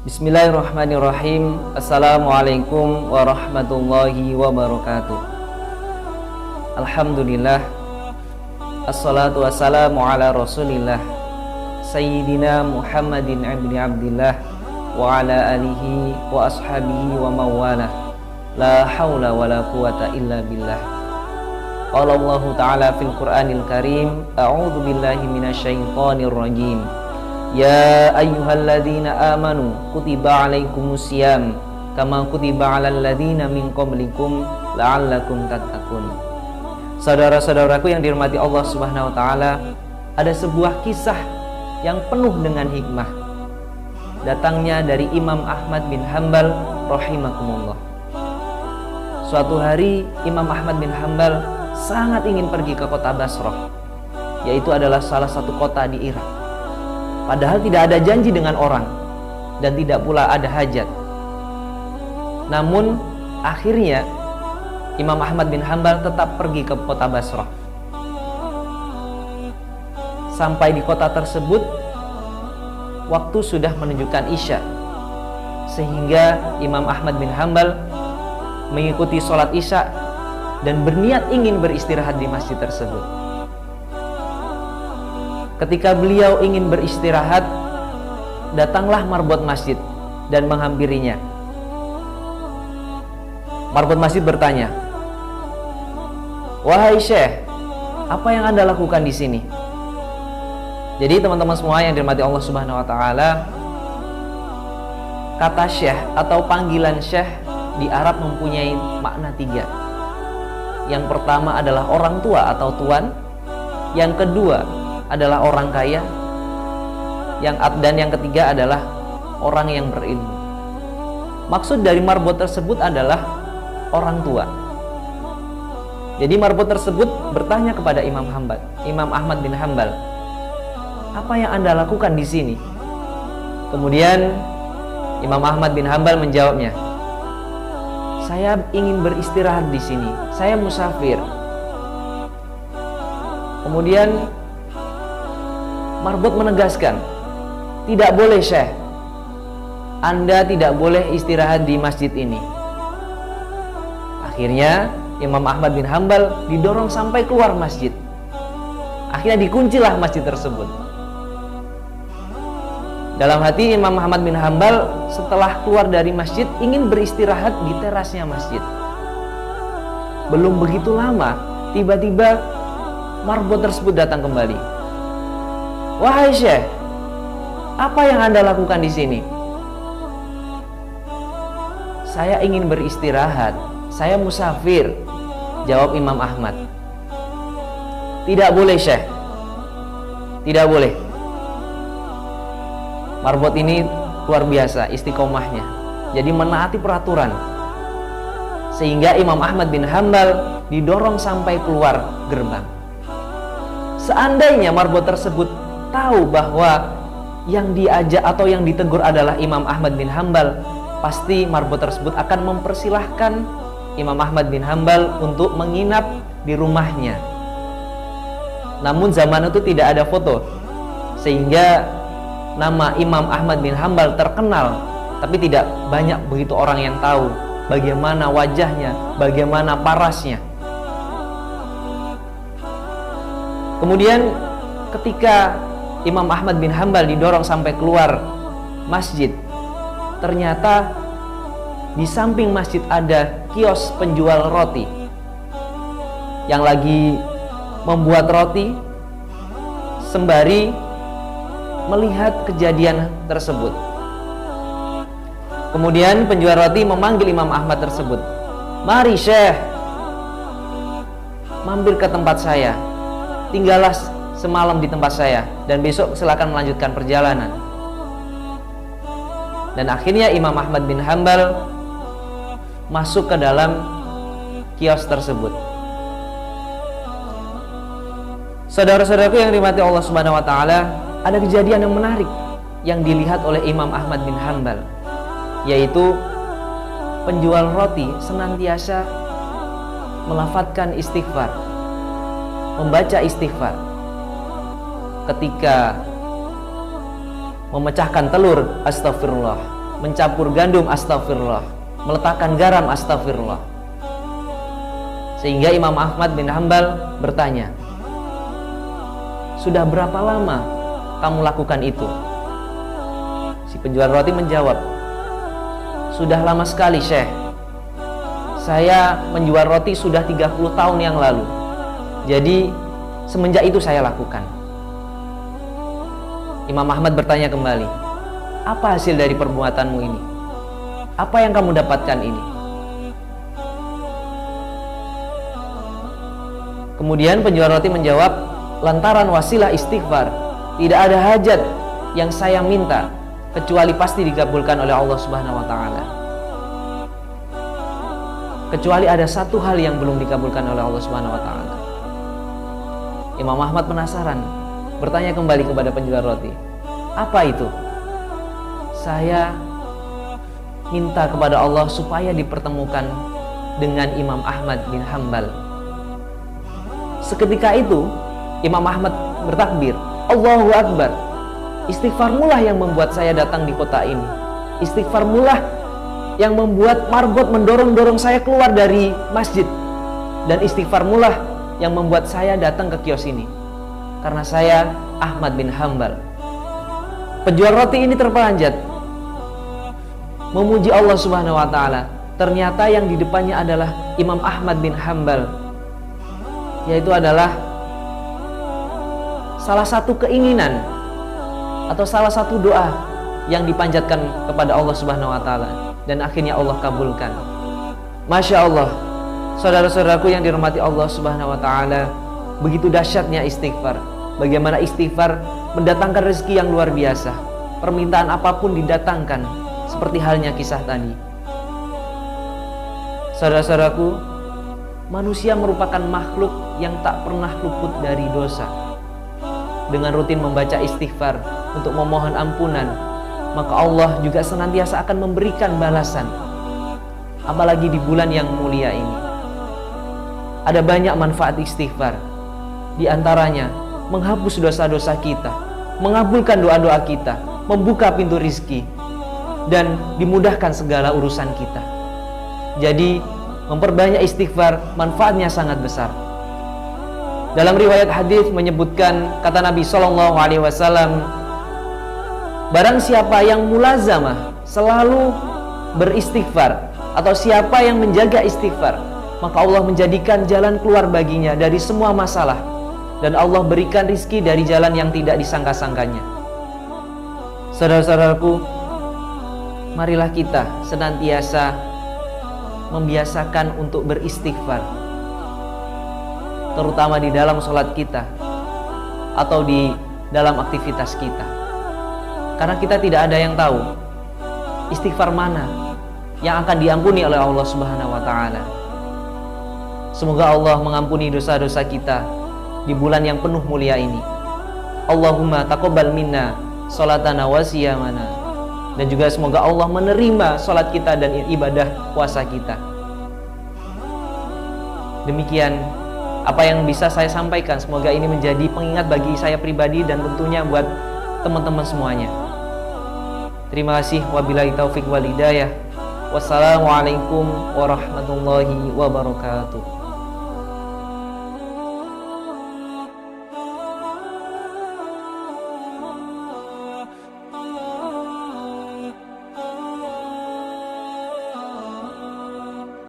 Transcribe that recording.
Bismillahirrahmanirrahim. Assalamualaikum warahmatullahi wabarakatuh. Alhamdulillah. Assalatu wassalamu ala rasulillah Sayyidina Muhammadin ibni Abdillah wa ala alihi wa ashabihi wa mawala. La hawla wa la quwata illa billah. Qala Allah ta'ala fil Qur'anil Karim, a'udzu billahi minasyaitonir rajim. Ya ayyuhalladzina amanu kutiba alaikumusiyam kama kutiba alal ladzina min qablikum la'allakum tattaqun. Saudara-saudaraku yang dirahmati Allah Subhanahu wa taala, ada sebuah kisah yang penuh dengan hikmah. Datangnya dari Imam Ahmad bin Hanbal rahimakumullah. Suatu hari Imam Ahmad bin Hanbal sangat ingin pergi ke kota Basrah, yaitu adalah salah satu kota di Irak. Padahal tidak ada janji dengan orang dan tidak pula ada hajat. Namun akhirnya Imam Ahmad bin Hanbal tetap pergi ke kota Basrah. Sampai di kota tersebut, waktu sudah menunjukkan Isya, sehingga Imam Ahmad bin Hanbal mengikuti sholat Isya dan berniat ingin beristirahat di masjid tersebut. Ketika beliau ingin beristirahat, datanglah marbot masjid dan menghampirinya. Marbot masjid bertanya, "Wahai Syekh, apa yang Anda lakukan di sini?" Jadi teman-teman semua yang dirahmati Allah Subhanahu wa taala, kata Syekh atau panggilan Syekh di Arab mempunyai makna 3. Yang pertama adalah orang tua atau tuan. Yang kedua adalah orang kaya, dan yang ketiga adalah orang yang berilmu. Maksud dari marbot tersebut adalah orang tua. Jadi marbot tersebut bertanya kepada Imam Ahmad bin Hanbal, "Apa yang Anda lakukan di sini?" Kemudian Imam Ahmad bin Hanbal menjawabnya, "Saya ingin beristirahat di sini. Saya musafir." Kemudian marbot menegaskan, "Tidak boleh Syekh, Anda tidak boleh istirahat di masjid ini." Akhirnya Imam Ahmad bin Hanbal didorong sampai keluar masjid. Akhirnya dikuncilah masjid tersebut. Dalam hati Imam Ahmad bin Hanbal setelah keluar dari masjid ingin beristirahat di terasnya masjid. Belum begitu lama, tiba-tiba marbot tersebut datang kembali. "Wahai Syekh, apa yang Anda lakukan di sini?" "Saya ingin beristirahat, saya musafir," jawab Imam Ahmad. "Tidak boleh Syekh, tidak boleh." Marbot ini luar biasa istiqomahnya, jadi menaati peraturan, sehingga Imam Ahmad bin Hanbal didorong sampai keluar gerbang. Seandainya marbot tersebut tahu bahwa yang diajak atau yang ditegur adalah Imam Ahmad bin Hanbal, pasti marbot tersebut akan mempersilahkan Imam Ahmad bin Hanbal untuk menginap di rumahnya. Namun zaman itu tidak ada foto, sehingga nama Imam Ahmad bin Hanbal terkenal, tapi tidak banyak begitu orang yang tahu bagaimana wajahnya, bagaimana parasnya. Kemudian ketika Imam Ahmad bin Hanbal didorong sampai keluar masjid, ternyata di samping masjid ada kios penjual roti yang lagi membuat roti sembari melihat kejadian tersebut. Kemudian penjual roti memanggil Imam Ahmad tersebut, "Mari Syekh, mampir ke tempat saya, tinggallah semalam di tempat saya dan besok silakan melanjutkan perjalanan." Dan akhirnya Imam Ahmad bin Hanbal masuk ke dalam kios tersebut. Saudara-saudaraku yang dirahmati Allah Subhanahu wa taala, ada kejadian yang menarik yang dilihat oleh Imam Ahmad bin Hanbal, yaitu penjual roti senantiasa melafadzkan istighfar, membaca istighfar. Ketika memecahkan telur, astagfirullah, mencampur gandum, astagfirullah, meletakkan garam, astagfirullah. Sehingga Imam Ahmad bin Hambal bertanya, sudah berapa lama kamu lakukan itu? Si penjual roti menjawab, sudah lama sekali Syekh, saya menjual roti sudah 30 tahun yang lalu. Jadi semenjak itu saya lakukan. Imam Ahmad bertanya kembali, apa hasil dari perbuatanmu ini? Apa yang kamu dapatkan ini? Kemudian penjual roti menjawab, lantaran wasilah istighfar, tidak ada hajat yang saya minta kecuali pasti dikabulkan oleh Allah Subhanahu wa taala. Kecuali ada satu hal yang belum dikabulkan oleh Allah Subhanahu wa taala. Imam Ahmad penasaran, bertanya kembali kepada penjual roti, apa itu? Saya minta kepada Allah supaya dipertemukan dengan Imam Ahmad bin Hambal. Seketika itu Imam Ahmad bertakbir, Allahu Akbar. Istighfarmulah yang membuat saya datang di kota ini. Istighfarmulah yang membuat marbot mendorong-dorong saya keluar dari masjid. Dan istighfarmulah yang membuat saya datang ke kios ini. Karena saya Ahmad bin Hambal. Penjual roti ini terperanjat memuji Allah Subhanahu wa taala. Ternyata yang di depannya adalah Imam Ahmad bin Hambal, yaitu adalah salah satu keinginan atau salah satu doa yang dipanjatkan kepada Allah Subhanahu wa taala, dan akhirnya Allah kabulkan. Masya Allah, saudara-saudaraku yang dirahmati Allah Subhanahu wa taala, begitu dahsyatnya istighfar. Bagaimana istighfar mendatangkan rezeki yang luar biasa. Permintaan apapun didatangkan, seperti halnya kisah tadi. Saudara-saudaraku, manusia merupakan makhluk yang tak pernah luput dari dosa. Dengan rutin membaca istighfar untuk memohon ampunan, maka Allah juga senantiasa akan memberikan balasan. Apalagi di bulan yang mulia ini. Ada banyak manfaat istighfar. Di antaranya menghapus dosa-dosa kita, mengabulkan doa-doa kita, membuka pintu rizki, dan dimudahkan segala urusan kita. Jadi memperbanyak istighfar manfaatnya sangat besar. Dalam riwayat hadis menyebutkan, kata Nabi SAW, barang siapa yang mulazamah selalu beristighfar, atau siapa yang menjaga istighfar, maka Allah menjadikan jalan keluar baginya dari semua masalah, dan Allah berikan rizki dari jalan yang tidak disangka-sangkanya. Saudara-saudaraku, marilah kita senantiasa membiasakan untuk beristighfar, terutama di dalam sholat kita atau di dalam aktivitas kita. Karena kita tidak ada yang tahu istighfar mana yang akan diampuni oleh Allah Subhanahu wa taala. Semoga Allah mengampuni dosa-dosa kita di bulan yang penuh mulia ini. Allahumma taqabbal minna sholatana wa siyamana. Dan juga semoga Allah menerima sholat kita dan ibadah puasa kita. Demikian apa yang bisa saya sampaikan. Semoga ini menjadi pengingat bagi saya pribadi dan tentunya buat teman-teman semuanya. Terima kasih. Wabillahi taufiq wal hidayah. Wassalamualaikum warahmatullahi wabarakatuh.